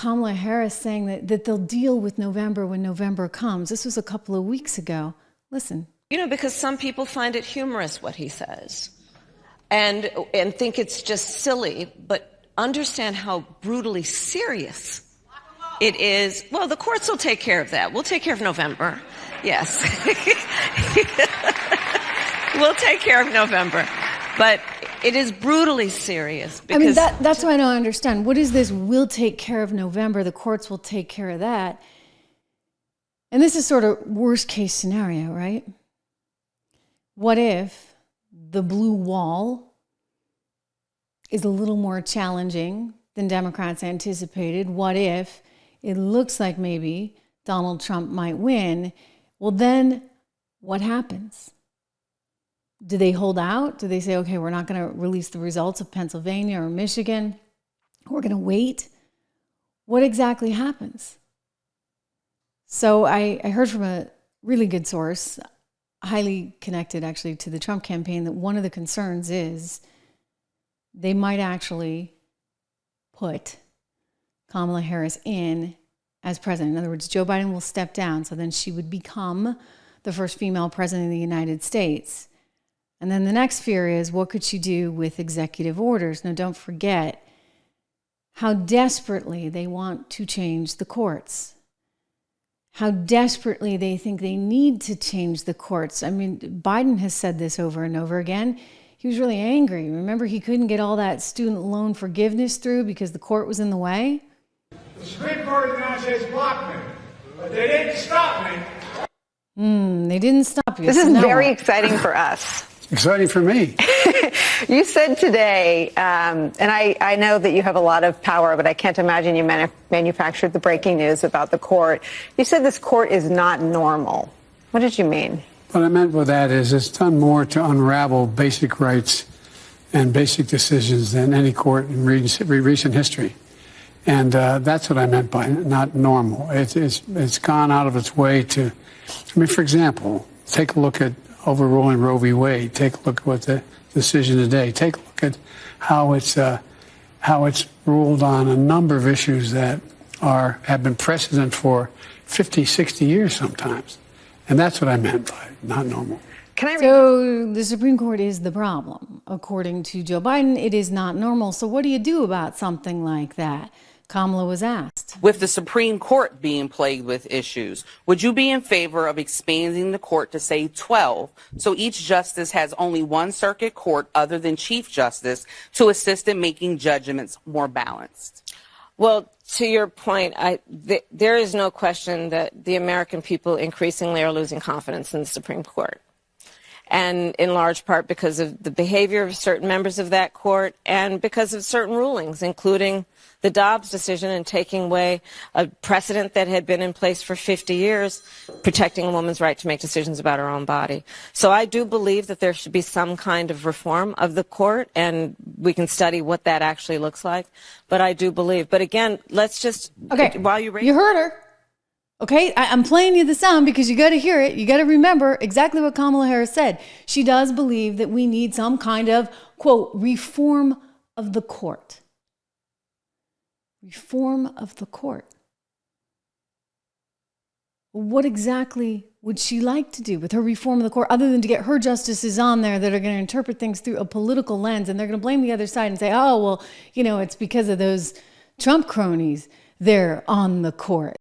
Kamala Harris saying that they'll deal with November when November comes. This was a couple of weeks ago. Listen. You know, because some people find it humorous what he says and think it's just silly, but understand how brutally serious it is. Well, the courts will take care of that. We'll take care of November. Yes. We'll take care of November. But it is brutally serious. Because I mean, that's what I don't understand. What is this, we'll take care of November, the courts will take care of that? And this is sort of worst case scenario, right? What if the blue wall is a little more challenging than Democrats anticipated? What if it looks like maybe Donald Trump might win? Well, then what happens? Do they hold out? Do they say, okay, we're not going to release the results of Pennsylvania or Michigan? We're going to wait? What exactly happens? So I heard from a really good source, highly connected actually to the Trump campaign, that one of the concerns is they might actually put Kamala Harris in as president. In other words, Joe Biden will step down, so then she would become the first female president of the United States. And then the next fear is, what could she do with executive orders? Now, don't forget how desperately they want to change the courts. How desperately they think they need to change the courts. I mean, Biden has said this over and over again. He was really angry. Remember, he couldn't get all that student loan forgiveness through because the court was in the way? The Supreme Court of the United States blocked me, but they didn't stop me. They didn't stop you. This is very exciting for us. Exciting for me. You said today, and I know that you have a lot of power, but I can't imagine you manufactured the breaking news about the court. You said this court is not normal. What did you mean? What I meant by that is it's done more to unravel basic rights and basic decisions than any court in recent history. And that's what I meant by not normal. It's gone out of its way to, I mean, for example, take a look at overruling Roe v. Wade. Take a look at what the decision today. Take a look at how it's ruled on a number of issues that have been precedent for 50, 60 years sometimes. And that's what I meant by not normal. So the Supreme Court is the problem. According to Joe Biden, it is not normal. So what do you do about something like that? Kamala was asked. With the Supreme Court being plagued with issues, would you be in favor of expanding the court to, say, 12, so each justice has only one circuit court other than Chief Justice to assist in making judgments more balanced? Well, to your point, there is no question that the American people increasingly are losing confidence in the Supreme Court. And in large part because of the behavior of certain members of that court and because of certain rulings, including the Dobbs decision and taking away a precedent that had been in place for 50 years, protecting a woman's right to make decisions about her own body. So I do believe that there should be some kind of reform of the court, and we can study what that actually looks like. But I do believe. But again, let's just... Okay, while you heard her. Okay, I'm playing you the sound because you got to hear it. You got to remember exactly what Kamala Harris said. She does believe that we need some kind of, quote, reform of the court. Reform of the court. What exactly would she like to do with her reform of the court other than to get her justices on there that are going to interpret things through a political lens, and they're going to blame the other side and say, oh, well, you know, it's because of those Trump cronies they're on the court.